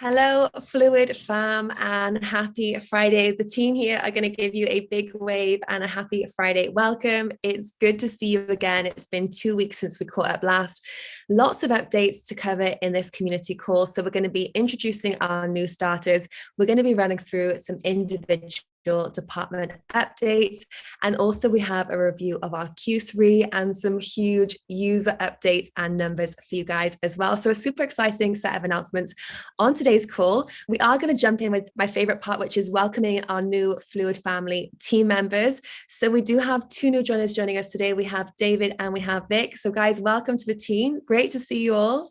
Hello, Fluid fam, and happy Friday. The team here are going to give you a big wave and a happy Friday welcome. It's good to see you again. It's been 2 weeks since we caught up last. Lots of updates to cover in this community call. So we're going to be introducing our new starters. We're going to be running through some individual department updates, and also we have a review of our Q3 and some huge user updates and numbers for you guys as well. So a super exciting set of announcements on today's call. We are going to jump in with my favorite part, which is welcoming our new Fluid family team members. So we do have two new joiners joining us today. We have David and we have Vic. So guys, welcome to the team. Great to see you all.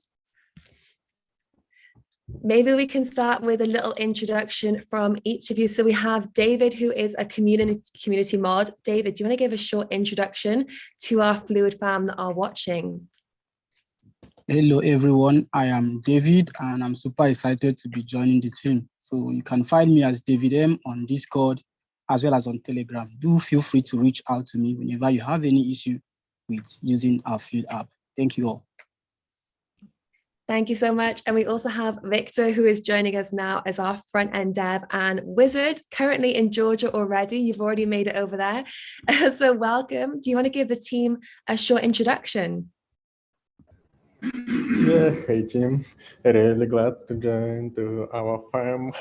Maybe we can start with a little introduction from each of you. So we have David, who is a community mod. David, do you want to give a short introduction to our Fluid fam that are watching? Hello everyone, I am David and I'm super excited to be joining the team. So you can find me as David M on Discord as well as on Telegram. Do feel free to reach out to me whenever you have any issue with using our Fluid app. Thank you all. Thank you so much. And we also have Victor, who is joining us now as our front-end dev and wizard, currently in Georgia already. You've already made it over there. So welcome. Do you want to give the team a short introduction? Yeah, hey team. Really glad to join to our fam.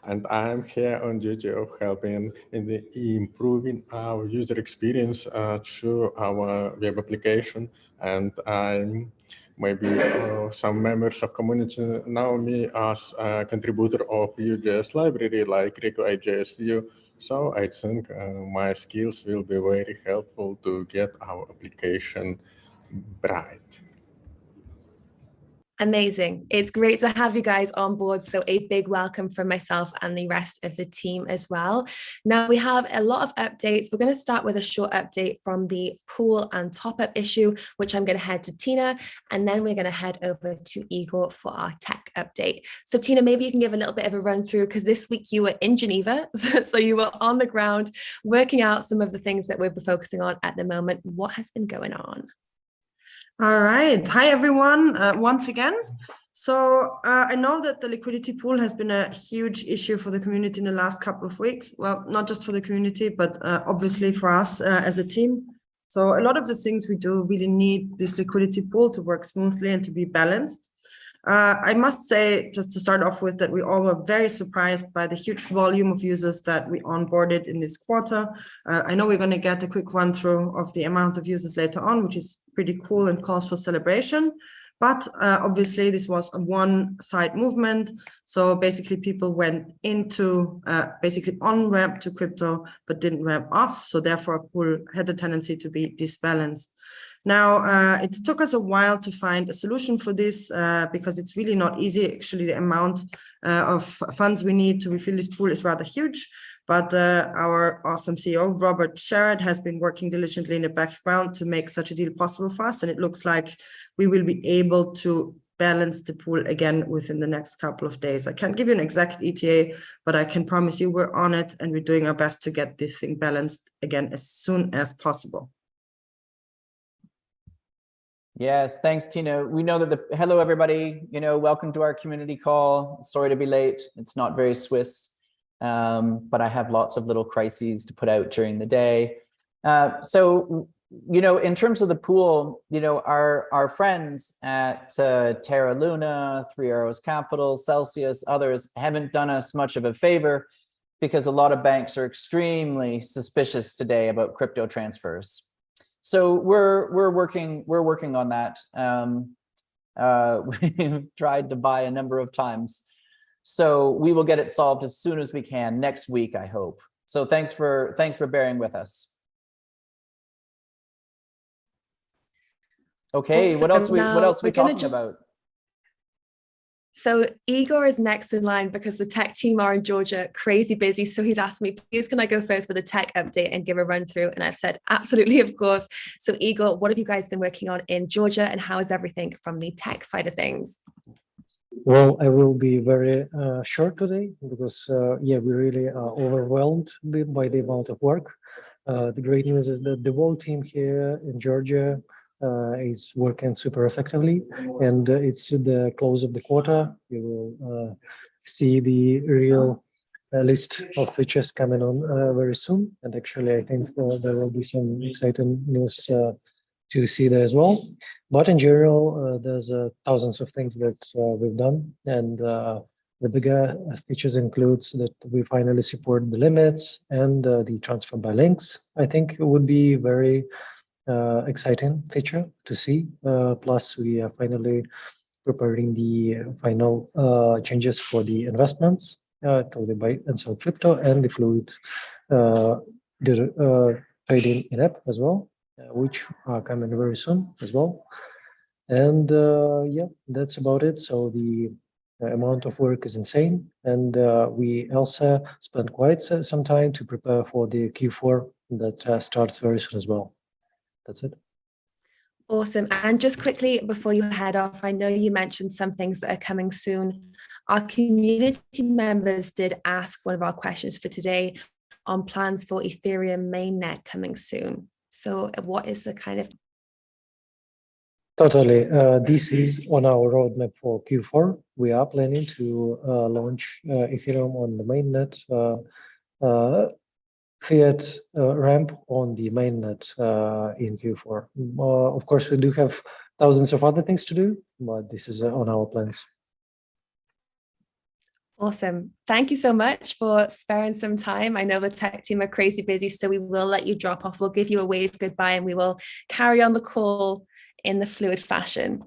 And I'm here on duty of helping in the improving our user experience through our web application. And I'm maybe some members of community know me as a contributor of Vue.js library like Rico.js Vue. So I think my skills will be very helpful to get our application bright. Amazing. It's great to have you guys on board. So a big welcome from myself and the rest of the team as well. Now we have a lot of updates. We're going to start with a short update from the pool and top-up issue, which I'm going to head to Tina, and then we're going to head over to Igor for our tech update. So Tina, maybe you can give a little bit of a run through, because this week you were in Geneva. So you were on the ground working out some of the things that we're focusing on at the moment. What has been going on? All right. Hi, everyone, once again. So I know that the liquidity pool has been a huge issue for the community in the last couple of weeks. Well, not just for the community, but obviously for us as a team. So a lot of the things we do really need this liquidity pool to work smoothly and to be balanced. I must say, just to start off with, that we all were very surprised by the huge volume of users that we onboarded in this quarter. I know we're going to get a quick run through of the amount of users later on, which is pretty cool and calls for celebration. But obviously, this was a one-side movement. So basically, people went into basically on-ramp to crypto, but didn't ramp off. So therefore, a pool had the tendency to be disbalanced. Now, it took us a while to find a solution for this because it's really not easy. Actually, the amount of funds we need to refill this pool is rather huge. But our awesome CEO, Robert Sherrod, has been working diligently in the background to make such a deal possible for us. And it looks like we will be able to balance the pool again within the next couple of days. I can't give you an exact ETA, but I can promise you we're on it and we're doing our best to get this thing balanced again as soon as possible. Yes, thanks, Tina. We know that hello, everybody. Welcome to our community call. Sorry to be late. It's not very Swiss, but I have lots of little crises to put out during the day. So, in terms of the pool, our friends at Terra Luna, Three Arrows Capital, Celsius, others haven't done us much of a favor because a lot of banks are extremely suspicious today about crypto transfers. So we're working on that. We've tried to buy a number of times. So we will get it solved as soon as we can next week, I hope. So thanks for awesome. What else are we talking about? So Igor is next in line because the tech team are in Georgia, crazy busy. So he's asked me, please, can I go first with a tech update and give a run through? And I've said, absolutely, of course. So Igor, what have you guys been working on in Georgia and how is everything from the tech side of things? Well, I will be very short today because, we really are overwhelmed by the amount of work. The great news is that the whole team here in Georgia is working super effectively, and it's the close of the quarter. You will see the real list of features coming on very soon, and actually I think there will be some exciting news to see there as well. But in general, there's thousands of things that we've done, and the bigger features includes that we finally support the limits and the transfer by links. I think it would be very exciting feature to see. Plus, we are finally preparing the final changes for the investments to the buy and sell crypto and the fluid trading in app as well, which are coming very soon as well. And yeah, that's about it. So the amount of work is insane, and we also spent quite some time to prepare for the Q4 that starts very soon as well. That's it. Awesome. And just quickly before you head off, I know you mentioned some things that are coming soon. Our community members did ask one of our questions for today on plans for Ethereum mainnet coming soon. So what is the kind of... Totally. This is on our roadmap for Q4. We are planning to launch Ethereum on the mainnet, fiat ramp on the mainnet in Q4. Of course, we do have thousands of other things to do, but this is on our plans. Awesome. Thank you so much for sparing some time. I know the tech team are crazy busy, so we will let you drop off. We'll give you a wave goodbye and we will carry on the call in the fluid fashion.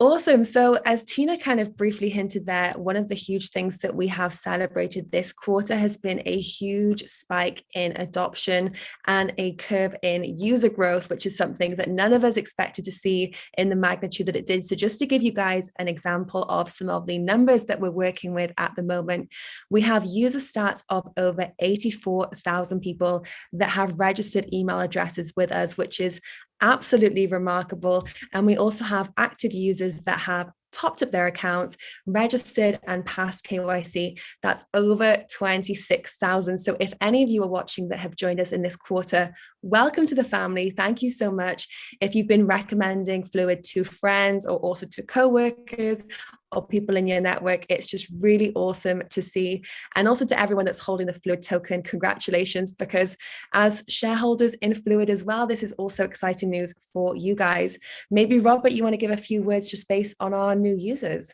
Awesome. So as Tina kind of briefly hinted there, one of the huge things that we have celebrated this quarter has been a huge spike in adoption and a curve in user growth, which is something that none of us expected to see in the magnitude that it did. So just to give you guys an example of some of the numbers that we're working with at the moment, we have user stats of over 84,000 people that have registered email addresses with us, which is absolutely remarkable. And we also have active users that have topped up their accounts, registered and passed KYC. That's over 26,000. So if any of you are watching that have joined us in this quarter, welcome to the family. Thank you so much. If you've been recommending Fluid to friends or also to coworkers or people in your network, it's just really awesome to see. And also to everyone that's holding the Fluid token, congratulations, because as shareholders in Fluid as well, this is also exciting news for you guys. Maybe Robert, you want to give a few words just based on our new users?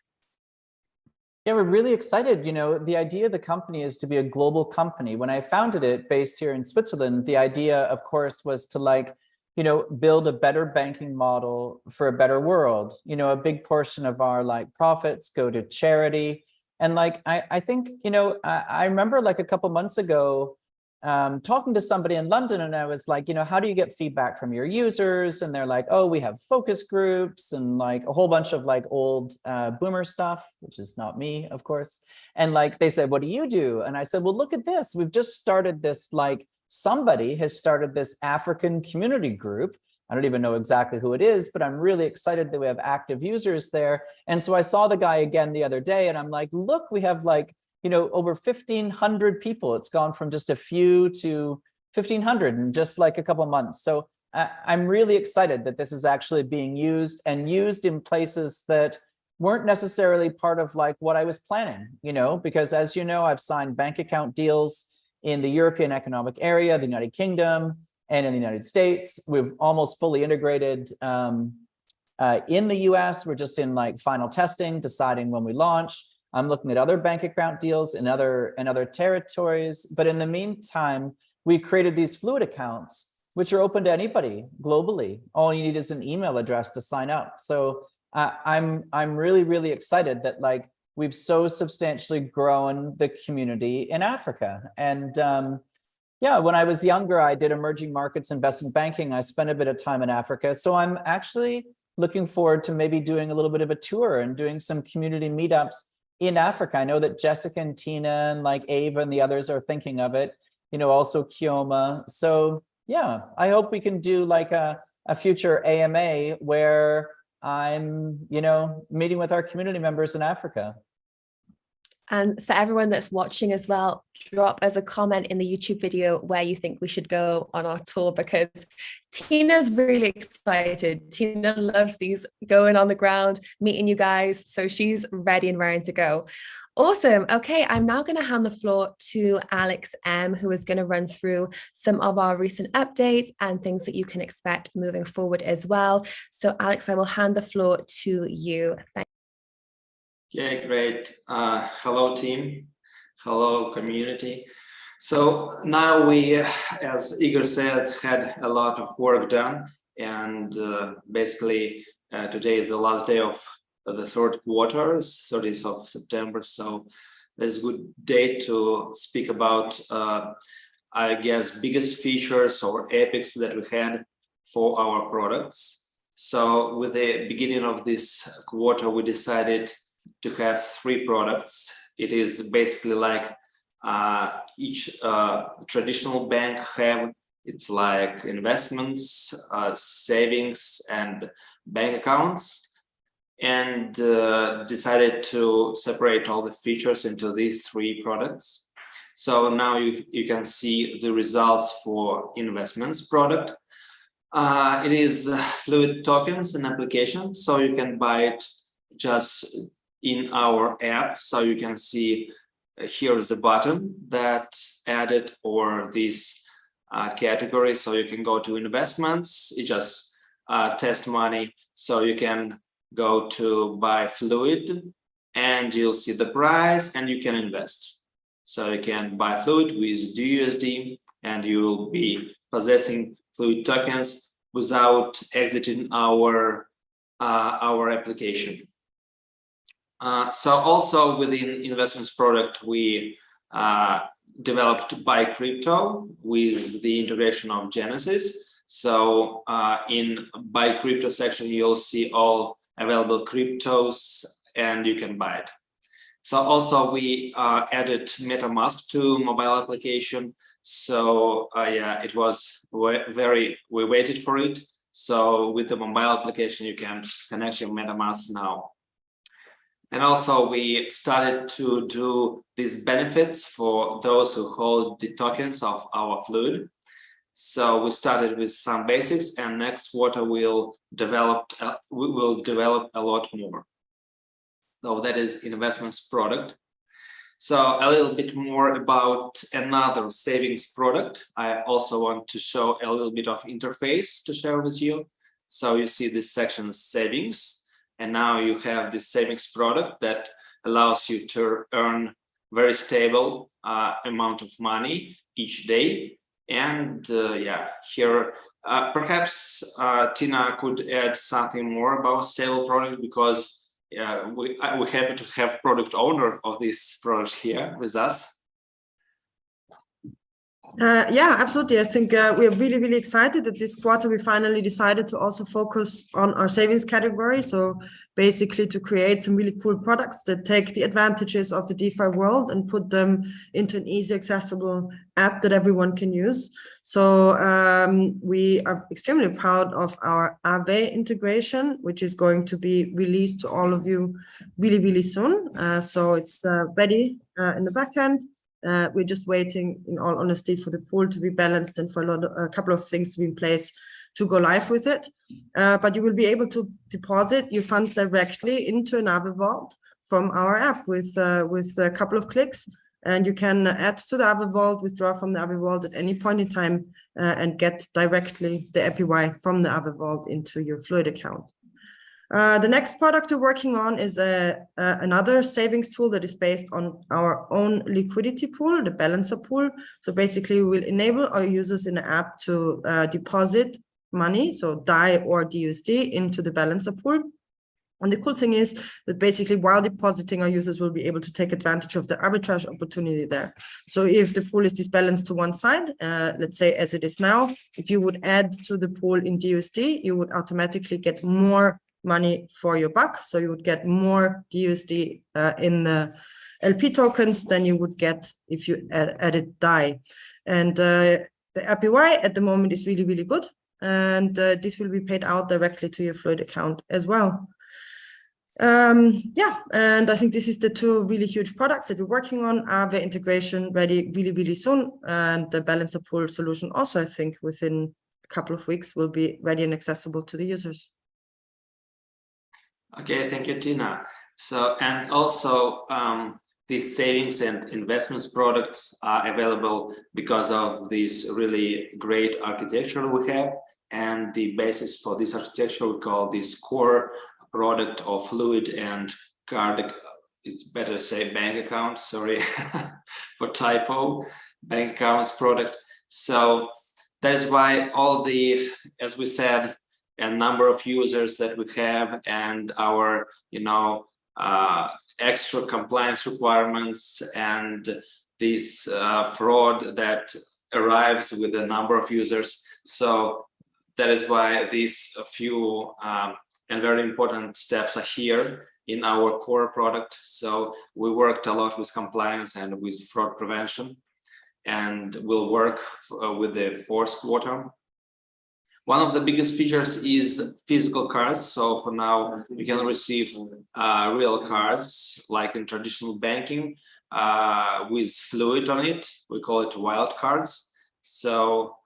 Yeah, we're really excited. You know, the idea of the company is to be a global company. When I founded it based here in Switzerland, the idea, of course, was to build a better banking model for a better world. You know, a big portion of our profits go to charity. And I think, I remember a couple months ago, talking to somebody in London, and I was like, how do you get feedback from your users? And they're like, oh, we have focus groups and a whole bunch of old boomer stuff, which is not me, of course. And they said, what do you do? And I said, well, look at this. We've just started this, somebody has started this African community group. I don't even know exactly who it is, but I'm really excited that we have active users there. And so I saw the guy again the other day, and I'm like, look, we have over 1,500 people. It's gone from just a few to 1,500 in just a couple months. So I'm really excited that this is actually being used and used in places that weren't necessarily part of what I was planning, because as you know, I've signed bank account deals in the European Economic Area, the United Kingdom, and in the United States. We've almost fully integrated in the US. We're just in final testing, deciding when we launch. I'm looking at other bank account deals in other territories. But in the meantime, we created these Fluid accounts, which are open to anybody globally. All you need is an email address to sign up. So I'm really, really excited that we've so substantially grown the community in Africa. And yeah, when I was younger, I did emerging markets investment banking. I spent a bit of time in Africa. So I'm actually looking forward to maybe doing a little bit of a tour and doing some community meetups in Africa. I know that Jessica and Tina and Ava and the others are thinking of it, also Kioma. So yeah, I hope we can do a future AMA where I'm, meeting with our community members in Africa. And so everyone that's watching as well, drop us a comment in the YouTube video where you think we should go on our tour, because Tina's really excited. Tina loves these going on the ground, meeting you guys. So she's ready and raring to go. Awesome. Okay, I'm now going to hand the floor to Alex M, who is going to run through some of our recent updates and things that you can expect moving forward as well. So Alex, I will hand the floor to you. Thank you. Okay, great. Hello, team. Hello, community. So now we, as Igor said, had a lot of work done, and basically today is the last day of the third quarter, 30th of September. So there's a good day to speak about, I guess, biggest features or epics that we had for our products. So with the beginning of this quarter, we decided to have 3 products. It is basically like each traditional bank have, it's like investments, savings, and bank accounts, and decided to separate all the features into these 3 products. So now you can see the results for investments product. It is Fluid tokens and application, so you can buy it just in our app. So you can see here is the button that added or this category. So you can go to investments, you just test money. So you can go to buy Fluid and you'll see the price and you can invest. So you can buy Fluid with DUSD and you will be possessing Fluid tokens without exiting our application. So also within investments product, we developed Buy Crypto with the integration of Genesis. So in Buy Crypto section, you'll see all available cryptos and you can buy it. So also we added MetaMask to mobile application. So yeah, it was we waited for it. So with the mobile application, you can connect your MetaMask now. And also we started to do these benefits for those who hold the tokens of our Fluid. So we started with some basics, and next quarter we will develop a lot more. So that is investments product. So a little bit more about another savings product. I also want to show a little bit of interface to share with you. So you see this section savings. And now you have this savings product that allows you to earn very stable amount of money each day. And yeah, here perhaps Tina could add something more about stable product, because we're happy to have product owner of this product here with us. Yeah, absolutely. I think we are really, really excited that this quarter we finally decided to also focus on our savings category. So basically to create some really cool products that take the advantages of the DeFi world and put them into an easy, accessible app that everyone can use. So we are extremely proud of our Aave integration, which is going to be released to all of you really, really soon. So it's ready in the back end. We're just waiting, in all honesty, for the pool to be balanced and for a couple of things to be in place to go live with it. But you will be able to deposit your funds directly into an Aave vault from our app with a couple of clicks. And you can add to the Aave vault, withdraw from the Aave vault at any point in time, and get directly the APY from the Aave vault into your Fluid account. The next product we're working on is another savings tool that is based on our own liquidity pool, the balancer pool. So basically we will enable our users in the app to deposit money, so DAI or DUSD, into the balancer pool. And the cool thing is that basically while depositing, our users will be able to take advantage of the arbitrage opportunity there. So if the pool is disbalanced to one side, let's say as it is now, if you would add to the pool in DUSD, you would automatically get more money for your buck. So you would get more DUSD in the LP tokens than you would get if you added DAI. And the APY at the moment is really, really good. And this will be paid out directly to your Fluid account as well. Yeah, and I think this is the two really huge products that we're working on. The integration ready really, really soon, and the balancer pool solution also, I think, within a couple of weeks will be ready and accessible to the users. Okay, thank you, Tina. So, and also these savings and investments products are available because of this really great architecture we have. And the basis for this architecture, we call this core product of Fluid and card, it's better to say bank accounts, sorry for typo, bank accounts product. So that is why all the, as we said, a number of users that we have and our, extra compliance requirements and this fraud that arrives with a number of users. So that is why these few and very important steps are here in our core product. So we worked a lot with compliance and with fraud prevention, and we'll work with the fourth quarter. One of the biggest features is physical cards. So for now, you can receive real cards like in traditional banking with Fluid on it. We call it wild cards. So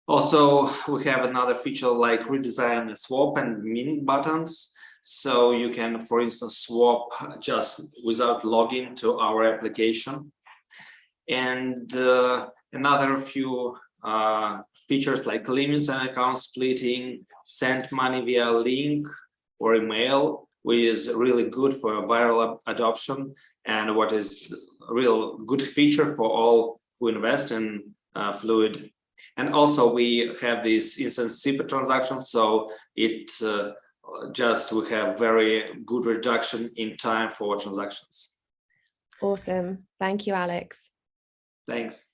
also we have another feature like redesign the swap and mint buttons. So you can, for instance, swap just without logging to our application. And another few features like limits and account splitting, send money via link or email, which is really good for viral adoption and what is a real good feature for all who invest in Fluid. And also we have this instant SIPA transaction, so it we have very good reduction in time for transactions. Awesome. Thank you, Alex. Thanks.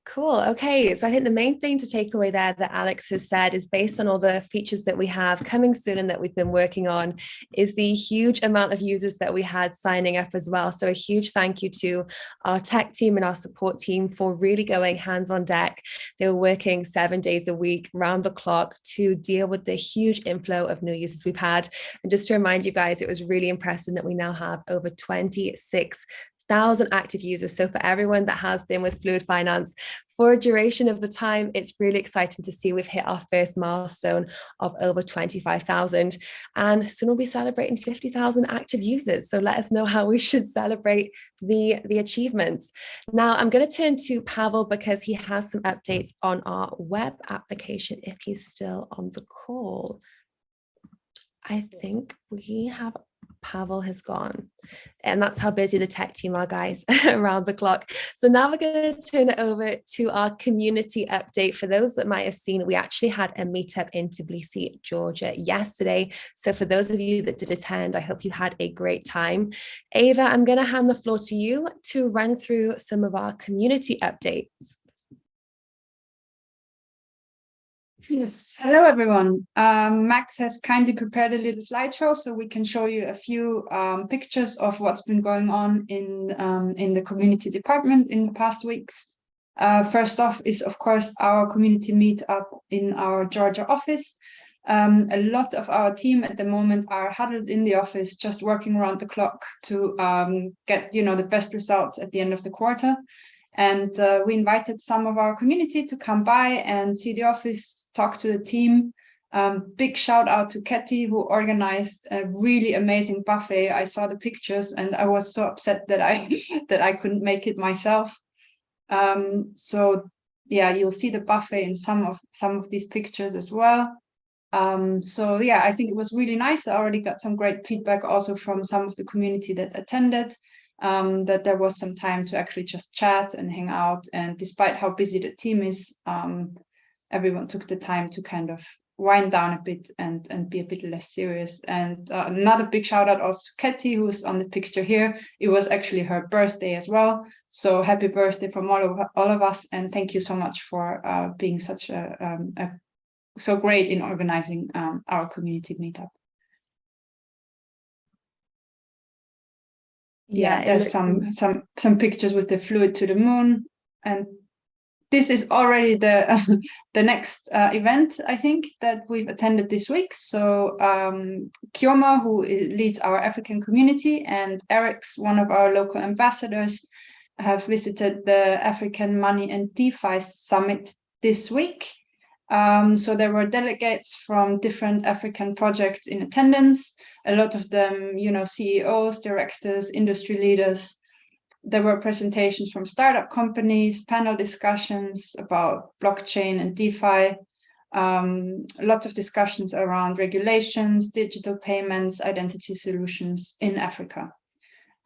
Cool. Okay. So I think the main thing to take away there that Alex has said is based on all the features that we have coming soon and that we've been working on is the huge amount of users that we had signing up as well. So a huge thank you to our tech team and our support team for really going hands on deck. They were working 7 days a week, round the clock to deal with the huge inflow of new users we've had. And just to remind you guys, it was really impressive that we now have over 26,000 active users. So for everyone that has been with Fluid Finance for a duration of the time, it's really exciting to see we've hit our first milestone of over 25,000, and soon we'll be celebrating 50,000 active users. So let us know how we should celebrate the achievements. Now I'm going to turn to Pavel because he has some updates on our web application if he's still on the call. I think we have Pavel has gone, and that's how busy the tech team are, guys, around the clock. So now we're going to turn it over to our community update. For those that might have seen, we actually had a meetup in Tbilisi, Georgia yesterday. So for those of you that did attend, I hope you had a great time. Ava, I'm going to hand the floor to you to run through some of our community updates. Yes, hello everyone. Max has kindly prepared a little slideshow so we can show you a few pictures of what's been going on in the community department in the past weeks. First off is, of course, our community meetup in our Georgia office. A lot of our team at the moment are huddled in the office, just working around the clock to get the best results at the end of the quarter. And we invited some of our community to come by and see the office, talk to the team. Big shout out to Ketty, who organized a really amazing buffet. I saw the pictures and I was so upset that I couldn't make it myself. So yeah, you'll see the buffet in some of these pictures as well. So yeah, I think it was really nice. I already got some great feedback also from some of the community that attended. That there was some time to actually just chat and hang out, and despite how busy the team is, everyone took the time to kind of wind down a bit and be a bit less serious. And another big shout out also to Ketty, who's on the picture here. It was actually her birthday as well, so happy birthday from all of us, and thank you so much for being such so great in organizing our community meetup. Yeah, there's some pictures with the Fluid to the moon, and this is already the the next event, I think, that we've attended this week. So Kioma, who leads our African community, and Eric's, one of our local ambassadors, have visited the African Money and DeFi Summit this week. So there were delegates from different African projects in attendance, a lot of them, you know, CEOs, directors, industry leaders. There were presentations from startup companies, panel discussions about blockchain and DeFi, lots of discussions around regulations, digital payments, identity solutions in Africa.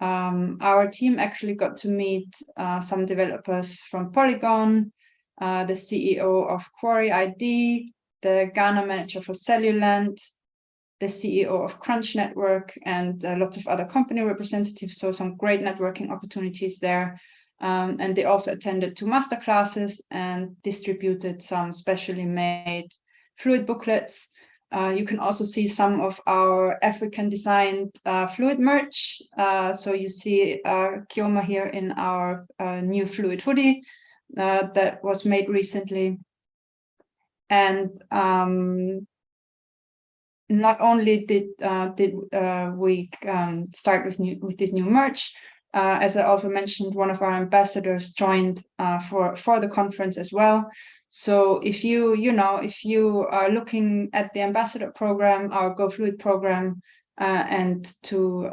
Our team actually got to meet some developers from Polygon, the CEO of Quarry ID, the Ghana manager for Cellulant, the CEO of Crunch Network, and lots of other company representatives. So some great networking opportunities there. And they also attended 2 masterclasses and distributed some specially made Fluid booklets. You can also see some of our African designed Fluid merch. So you see Kioma here in our new Fluid hoodie that was made recently. And not only did we start with this new merch, as I also mentioned, one of our ambassadors joined for the conference as well. So if you are looking at the ambassador program, our Go Fluid program, and to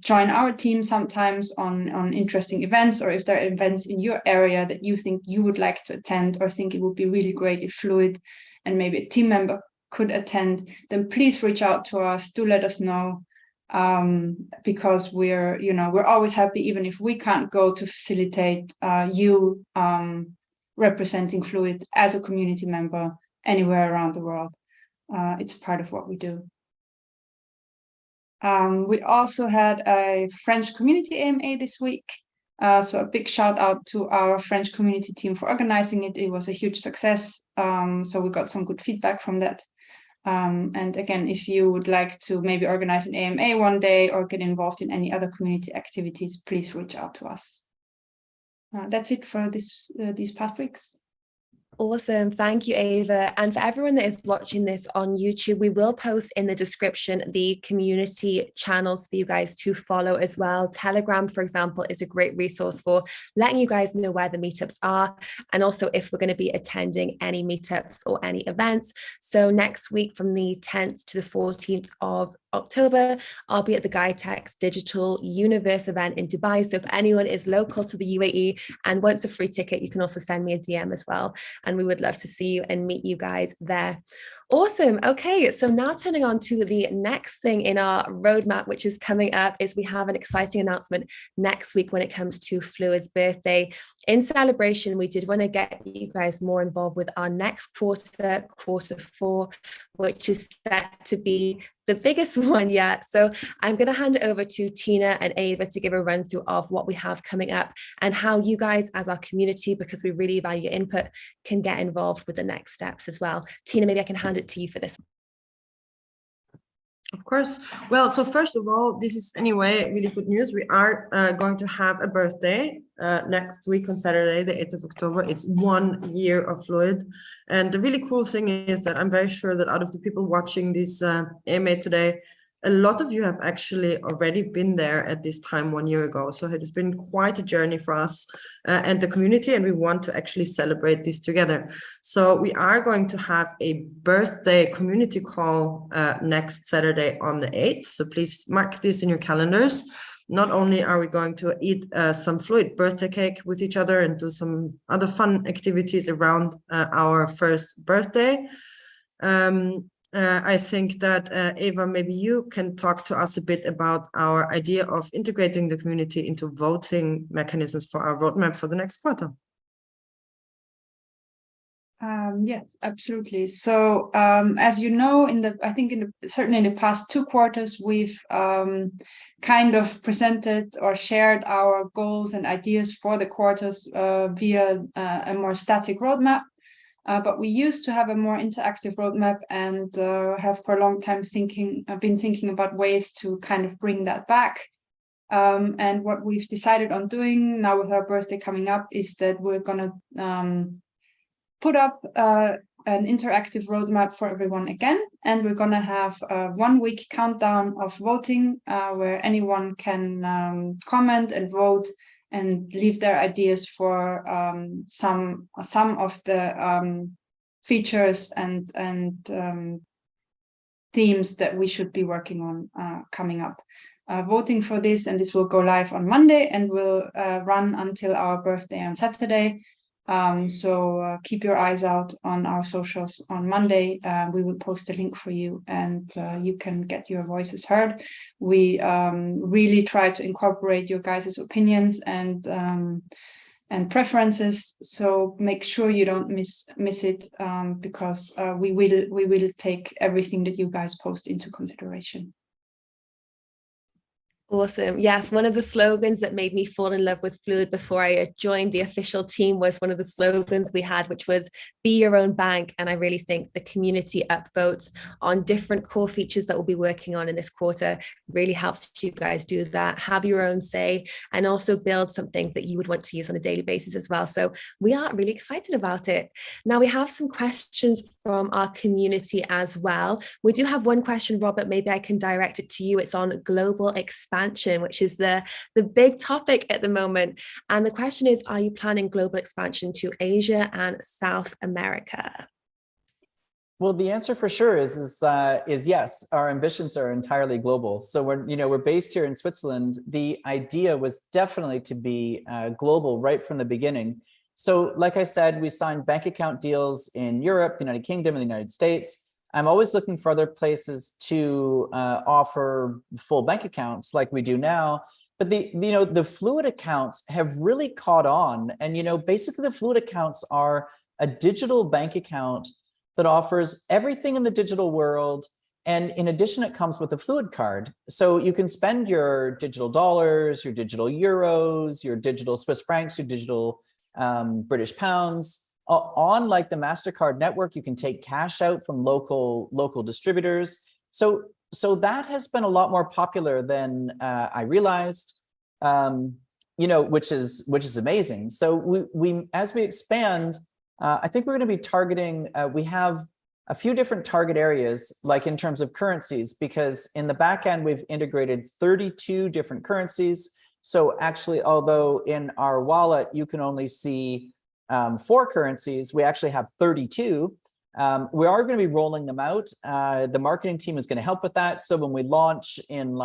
join our team sometimes on interesting events, or if there are events in your area that you think you would like to attend, or think it would be really great if Fluid and maybe a team member could attend, then please reach out to us. Do let us know, because we're always happy, even if we can't go, to facilitate you representing Fluid as a community member anywhere around the world. It's part of what we do. We also had a French community AMA this week. So a big shout out to our French community team for organizing it. It was a huge success. So we got some good feedback from that. And again, if you would like to maybe organize an AMA one day or get involved in any other community activities, please reach out to us. That's it for these past weeks. Awesome. Thank you, Ava. And for everyone that is watching this on YouTube, we will post in the description the community channels for you guys to follow as well. Telegram, for example, is a great resource for letting you guys know where the meetups are, and also if we're going to be attending any meetups or any events. So next week from the 10th to the 14th of October, I'll be at the GuideTech's Digital Universe event in Dubai. So if anyone is local to the UAE and wants a free ticket, you can also send me a DM as well. And we would love to see you and meet you guys there. Awesome. Okay, so now turning on to the next thing in our roadmap, which is coming up, is we have an exciting announcement next week when it comes to Fluid's birthday. In celebration, we did want to get you guys more involved with our next quarter 4, which is set to be the biggest one yet. So I'm going to hand it over to Tina and Ava to give a run through of what we have coming up and how you guys as our community, because we really value your input, can get involved with the next steps as well. Tina, maybe I can hand it to you for this. Of course. Well, so first of all, this is anyway really good news. We are going to have a birthday next week on Saturday, the 8th of October. It's 1 year of Fluid. And the really cool thing is that I'm very sure that out of the people watching this AMA today, a lot of you have actually already been there at this time 1 year ago. So it has been quite a journey for us and the community, and we want to actually celebrate this together. So we are going to have a birthday community call next Saturday on the 8th. So please mark this in your calendars. Not only are we going to eat some Fluid birthday cake with each other and do some other fun activities around our first birthday, I think that Ava, maybe you can talk to us a bit about our idea of integrating the community into voting mechanisms for our roadmap for the next quarter. Yes, absolutely. So as you know, certainly in the past 2 quarters, we've kind of presented or shared our goals and ideas for the quarters via a more static roadmap. But we used to have a more interactive roadmap and have for a long time been thinking about ways to kind of bring that back. And what we've decided on doing now with our birthday coming up is that we're going to put up an interactive roadmap for everyone again, and we're going to have a 1 week countdown of voting where anyone can comment and vote and leave their ideas for some of the features and themes that we should be working on coming up. Voting for this, and this will go live on Monday and will run until our birthday on Saturday. So keep your eyes out on our socials on Monday. We will post a link for you, and you can get your voices heard. We really try to incorporate your guys' opinions and preferences. So make sure you don't miss it, because we will take everything that you guys post into consideration. Awesome. Yes, one of the slogans that made me fall in love with Fluid before I joined the official team was one of the slogans we had, which was be your own bank. And I really think the community upvotes on different core features that we'll be working on in this quarter really helped you guys do that, have your own say, and also build something that you would want to use on a daily basis as well. So we are really excited about it. Now we have some questions from our community as well. We do have one question, Robert, maybe I can direct it to you. It's on global expansion, which is the big topic at the moment. And the question is, are you planning global expansion to Asia and South America? Well, the answer for sure is yes. Our ambitions are entirely global. So we're based here in Switzerland. The idea was definitely to be global right from the beginning. So like I said, we signed bank account deals in Europe, the United Kingdom, and the United States. I'm always looking for other places to offer full bank accounts like we do now. But the Fluid accounts have really caught on. And basically the Fluid accounts are a digital bank account that offers everything in the digital world. And in addition, it comes with a Fluid card. So you can spend your digital dollars, your digital euros, your digital Swiss francs, your digital British pounds. On like the MasterCard network, you can take cash out from local distributors. So that has been a lot more popular than I realized, which is amazing. So we as we expand, I think we're going to be targeting, we have a few different target areas, like in terms of currencies, because in the back end, we've integrated 32 different currencies. So actually, although in our wallet, you can only see 4 currencies, we actually have 32. We are going to be rolling them out. The marketing team is going to help with that. So when we launch in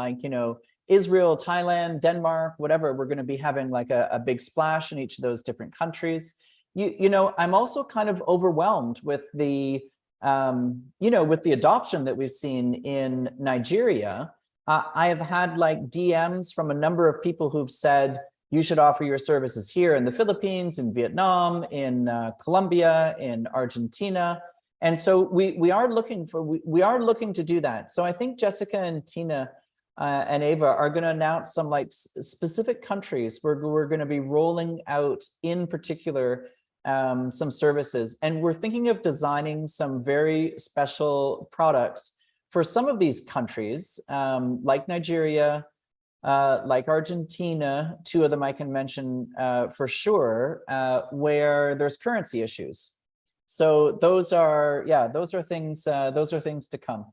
Israel, Thailand, Denmark, whatever, we're going to be having like a big splash in each of those different countries. I'm also kind of overwhelmed with the adoption that we've seen in Nigeria. I have had like DMs from a number of people who've said, you should offer your services here in the Philippines, in Vietnam, in Colombia, in Argentina. And so we are looking to do that. So I think Jessica and Tina and Ava are going to announce some like specific countries where we're going to be rolling out in particular some services. And we're thinking of designing some very special products for some of these countries, like Nigeria, like Argentina, 2 of them I can mention for sure, where there's currency issues. So those are things to come.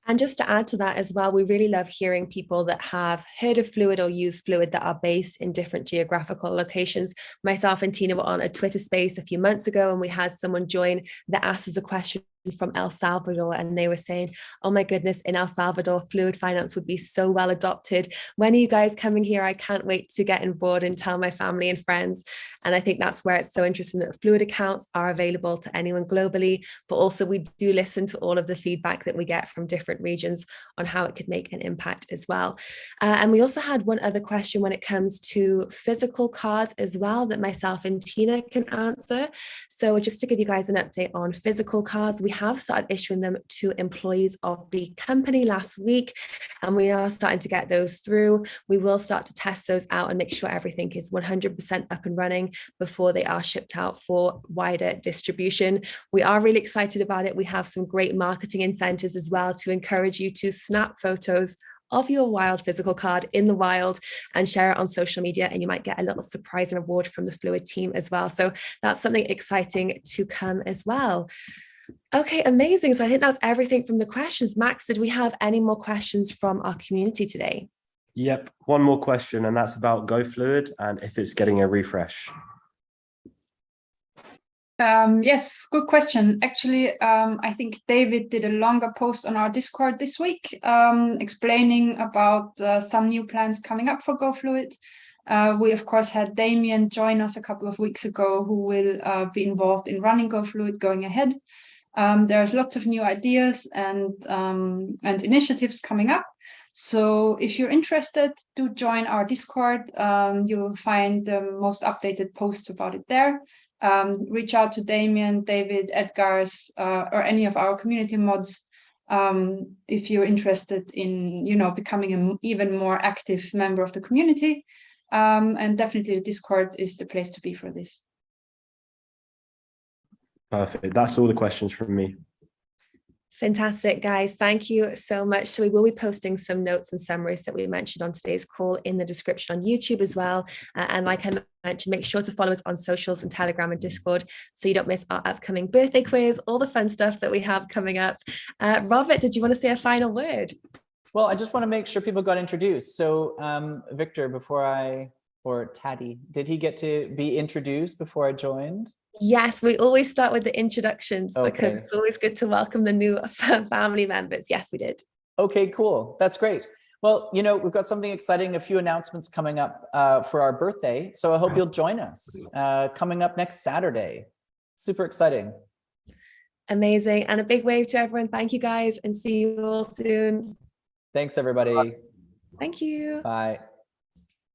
And just to add to that as well, we really love hearing people that have heard of Fluid or use Fluid that are based in different geographical locations. Myself and Tina were on a Twitter space a few months ago, and we had someone join that asked us a question from El Salvador, and they were saying, oh my goodness, in El Salvador, Fluid Finance would be so well adopted. When are you guys coming here? I can't wait to get on board and tell my family and friends. And I think that's where it's so interesting that Fluid accounts are available to anyone globally, but also we do listen to all of the feedback that we get from different regions on how it could make an impact as well. And we also had one other question when it comes to physical cards as well that myself and Tina can answer. So just to give you guys an update on physical cards, we have started issuing them to employees of the company last week, and we are starting to get those through. We will start to test those out and make sure everything is 100% up and running before they are shipped out for wider distribution. We are really excited about it. We have some great marketing incentives as well to encourage you to snap photos of your wild physical card in the wild and share it on social media, and you might get a little surprise and reward from the Fluid team as well. So that's something exciting to come as well. Okay, amazing. So I think that's everything from the questions. Max, did we have any more questions from our community today? Yep, one more question, and that's about GoFluid and if it's getting a refresh. Yes, good question. Actually, I think David did a longer post on our Discord this week, explaining about some new plans coming up for GoFluid. We, of course, had Damien join us a couple of weeks ago, who will be involved in running GoFluid going ahead. There's lots of new ideas and initiatives coming up. So if you're interested, do join our Discord. You will find the most updated posts about it there. Reach out to Damien, David, Edgar's, or any of our community mods if you're interested in, becoming an even more active member of the community. And definitely the Discord is the place to be for this. Perfect. That's all the questions from me. Fantastic, guys. Thank you so much. So we will be posting some notes and summaries that we mentioned on today's call in the description on YouTube as well. And like I mentioned, make sure to follow us on socials and Telegram and Discord so you don't miss our upcoming birthday quiz, all the fun stuff that we have coming up. Robert, did you want to say a final word? Well, I just want to make sure people got introduced. So Victor, or Taddy, did he get to be introduced before I joined? Yes, we always start with the introductions Okay. because it's always good to welcome the new family members. Yes, we did. Okay, cool. That's great. Well, we've got something exciting, a few announcements coming up for our birthday. So I hope you'll join us coming up next Saturday. Super exciting. Amazing. And a big wave to everyone. Thank you, guys, and see you all soon. Thanks, everybody. Thank you. Bye.